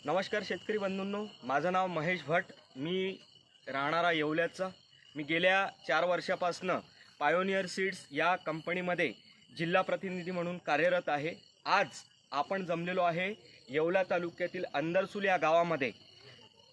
नमस्कार शेतकरी बंधूंनो, माझं नाव महेश भट. मी राहणारा येवल्याचा. मी गेल्या 4 वर्षापासून पायोनियर सीड्स या कंपनीमध्ये जिल्हा प्रतिनिधी म्हणून कार्यरत आहे. आज आपण जमलेलो आहे येवला तालुक्यातील अंदरसूल या गावामध्ये.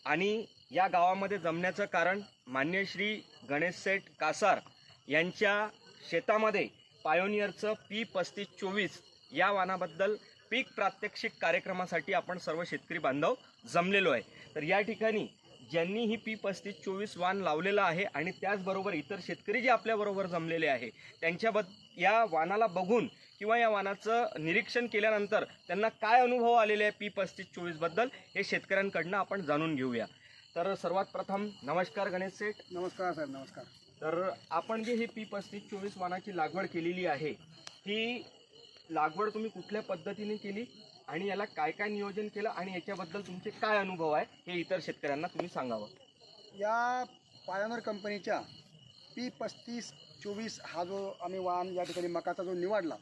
आणि या गावामध्ये जमण्याचं कारण मान्य श्री गणेशसेठ कासार यांच्या शेतामध्ये पायोनियरचं P3524 या वाणाबद्दल पीक प्रात्यक्षिक कार्यक्रमासाठी आपण सर्व शेतकरी बांधव जमलेलो आहे. तर या ठिकाणी ज्यांनी ही P3524 वाण लावलेलं आहे आणि त्याचबरोबर इतर शेतकरी जे आपल्याबरोबर जमलेले आहे या वाणाला बघून किंवा या वाणाचं निरीक्षण केल्यानंतर त्यांना काय अनुभव आलेले आहे P3524 बद्दल हे शेतकऱ्यांकडनं आपण जाणून घेऊया. तर सर्वात प्रथम नमस्कार गणेश सेठ. नमस्कार साहेब. नमस्कार. तर आपण जे ही P3524 वाणाची लागवड केलेली आहे, ही लागवड तुम्ही कुठल्या पद्धतीने केली आणि याला काय काय नियोजन केलं आणि याच्याबद्दल तुमचे काय अनुभव आहे हे इतर शेतकऱ्यांना तुम्ही सांगावं. या पायोनियर कंपनीच्या P3524 हा जो आम्ही वाण या ठिकाणी मकाचा जो निवडला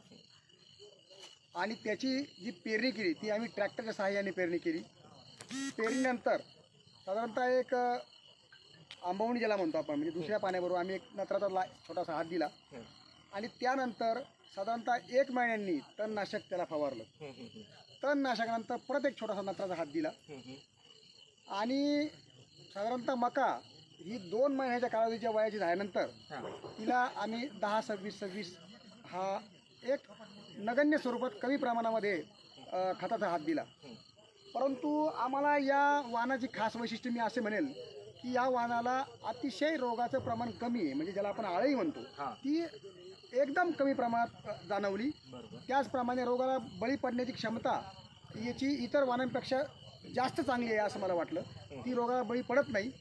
आणि त्याची जी पेरणी केली ती आम्ही ट्रॅक्टरच्या सहाय्याने पेरणी केली. पेरणीनंतर साधारणतः एक आंबवणी ज्याला म्हणतो आपण, म्हणजे दुसऱ्या पाण्याबरोबर आम्ही एक नत्राचा छोटासा हात दिला आणि त्यानंतर साधारणतः 1 महिन्यांनी तणनाशक त्याला फवारलं. तणनाशकानंतर परत एक छोटासा नत्राचा हात दिला आणि साधारणतः मका ही 2 महिन्याच्या कालावधीच्या वयाची झाल्यानंतर तिला आम्ही 10-26-26 हा एक नगण्य स्वरूपात कमी प्रमाणामध्ये खताचा हात दिला. परंतु आम्हाला या वाणाची खास वैशिष्ट्य मी असे म्हणेल की या वाणाला अतिशय रोगाचं प्रमाण कमी आहे, म्हणजे ज्याला आपण आळई म्हणतो ती एकदम कमी प्रमाणात जाणवली. त्याचप्रमाणे रोगाला बळी पडण्याची क्षमता याची इतर वाणांपेक्षा जास्त चांगली आहे असं मला वाटलं. ती रोगाला बळी पडत नाही.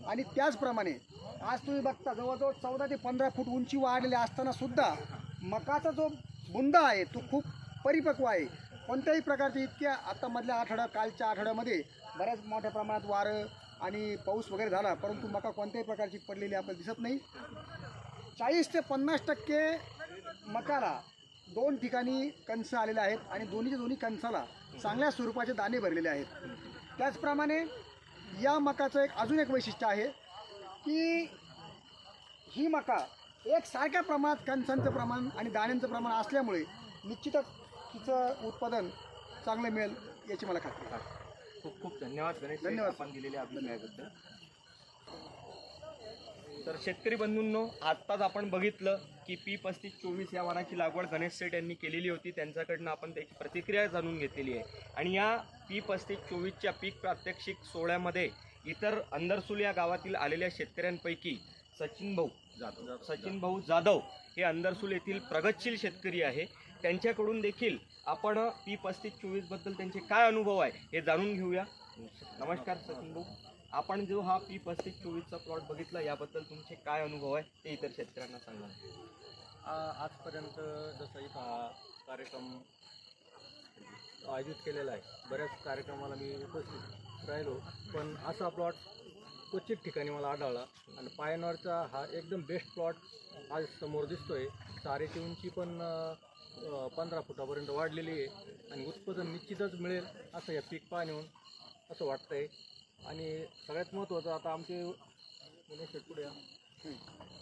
आणि त्याचप्रमाणे आज तुम्ही बघता जवळजवळ 14 ते 15 फूट उंची वाढलेली असताना सुद्धा मकाचा जो बुंदा आहे तो खूप परिपक्व आहे. कोणत्याही प्रकारचे इतक्या आता मधल्या कालच्या आठवड्यामध्ये बऱ्याच मोठ्या प्रमाणात वारं आणि पाऊस वगैरे झाला, परंतु मका कोणत्याही प्रकारची पडलेली आपल्याला दिसत नाही. 40 ते 50% मकाला 2 ठिकाणी कंस आलेले आहेत आणि दोन्ही कंसाला चांगल्या स्वरूपाचे दाणे भरलेले आहेत. त्याचप्रमाणे या मकाचं अजून एक वैशिष्ट्य आहे की ही मका एकसारख्या प्रमाणात कंसांचं प्रमाण आणि दाण्यांचं प्रमाण असल्यामुळे निश्चितच तिचं उत्पादन चांगलं मिळेल याची मला खात्री आहे. खूप खूप धन्यवाद गणेश. धन्यवाद आपण दिलेल्या अभिप्रायाबद्दल. तर शेतकरी बंधूंनो, आत्ताच आपण बघितलं की P3524 या वाणाची लागवड गणेश सेठ यांनी केलेली होती. त्यांच्याकडनं आपण त्याची प्रतिक्रिया जाणून घेतलेली आहे. आणि या P3524च्या पीक प्रात्यक्षिक सोहळ्यामध्ये इतर अंदरसूल या गावातील आलेल्या शेतकऱ्यांपैकी सचिन भाऊ जाधव हे अंदरसूल येथील प्रगतशील शेतकरी आहे. त्यांच्याकडून देखील आपण P3524 बद्दल त्यांचे काय अनुभव आहे हे जाणून घेऊया. नमस्कार सचिन भाऊ. आपण जो हा P3524चा प्लॉट बघितला याबद्दल तुमचे काय अनुभव आहे ते इतर शेतकऱ्यांना सांगा. आजपर्यंत जसं इथं हा कार्यक्रम आयोजित केलेला आहे, बऱ्याच कार्यक्रमाला मी उपस्थित राहिलो, पण असा प्लॉट क्वचित ठिकाणी मला आढळला. आणि पायोनियरचा हा एकदम बेस्ट प्लॉट आज समोर दिसतोय. चाऱ्याची उंची पण 15 फुटापर्यंत वाढलेली आहे आणि उत्पादन निश्चितच मिळेल असं या पीक पाहून असं वाटतं आहे. आणि सगळ्यात महत्त्वाचं आता आमचे गणेश शेठ पुढे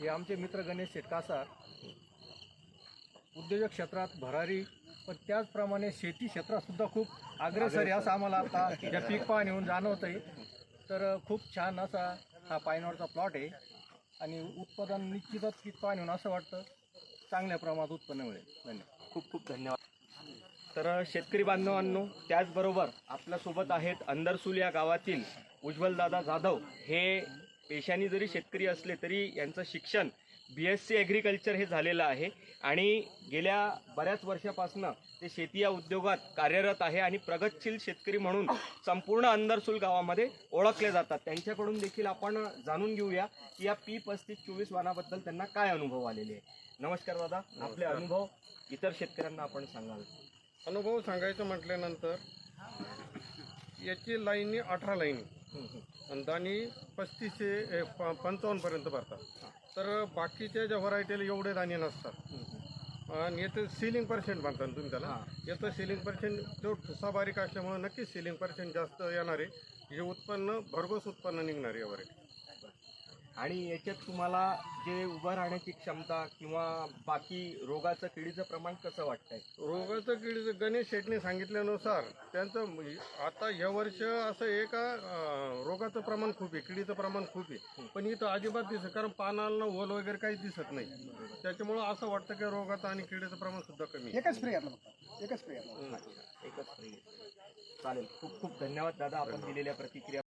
हे आमचे मित्र गणेश शेठ कासार उद्योजक क्षेत्रात भरारी, पण त्याचप्रमाणे शेती क्षेत्रातसुद्धा खूप अग्रेसर आहे असं आम्हाला आता या पीक पाहून जाणवतं आहे. तर खूप छान असा हा पायोनियरचा प्लॉट आहे आणि उत्पादन निश्चितच पीक पाहून असं वाटतं चांगल्या प्रमाणात उत्पन्न मिळेल. धन्यवाद. खूप खूप धन्यवाद. तर शेतकरी बांधवांनो, त्याचबरोबर आपल्यासोबत आहेत अंदरसूल या गावातील उज्ज्वलदादा जाधव. हे पेशाने जरी शेतकरी असले तरी यांचं शिक्षण BSc ॲग्रिकल्चर हे झालेलं आहे आणि गेल्या बऱ्याच वर्षापासून ते शेती या उद्योगात कार्यरत आहे आणि प्रगतशील शेतकरी म्हणून संपूर्ण अंदरसूल गावामध्ये ओळखले जातात. त्यांच्याकडून देखील आपण जाणून घेऊया की या P3524 वाणाबद्दल त्यांना काय अनुभव आलेले आहे. नमस्कार दादा. आपले अनुभव इतर शेतकऱ्यांना आपण सांगाल. अनुभव सांगायचं म्हटल्यानंतर याची लाईनी 18 लाईनी आणि दाणी 35 ते 55 पर्यंत भरतात. तर बाकीच्या ज्या व्हरायटीला एवढे दाणे नसतात. आणि याचं सिलिंग पर्सेंट म्हणता ना तुम्ही त्याला, याचं सिलिंग पर्सेंट जो ठुसा बारीक असल्यामुळे नक्कीच सिलिंग पर्सेंट जास्त येणार आहे. हे उत्पन्न भरघोस उत्पन्न निघणार आहे यावर. आणि याच्यात तुम्हाला जे उभं राहण्याची क्षमता किंवा बाकी रोगाचं किडीचं प्रमाण कसं वाटतंय? रोगाचं किडीचं गणेश शेटने सांगितल्यानुसार त्यांचं आता या वर्ष असं आहे का रोगाचं प्रमाण खूप आहे, किडीचं प्रमाण खूप आहे, पण इथं अजिबात दिसत, कारण पानाला ओल वगैरे काहीच दिसत नाही. त्याच्यामुळं असं वाटतं की रोगाचं आणि किडीचं प्रमाण सुद्धा कमी आहे. एकच स्प्रे घातला फक्त, एकच स्प्रे घातला. एकच चालेल. खूप खूप धन्यवाद दादा आपण दिलेल्या प्रतिक्रिया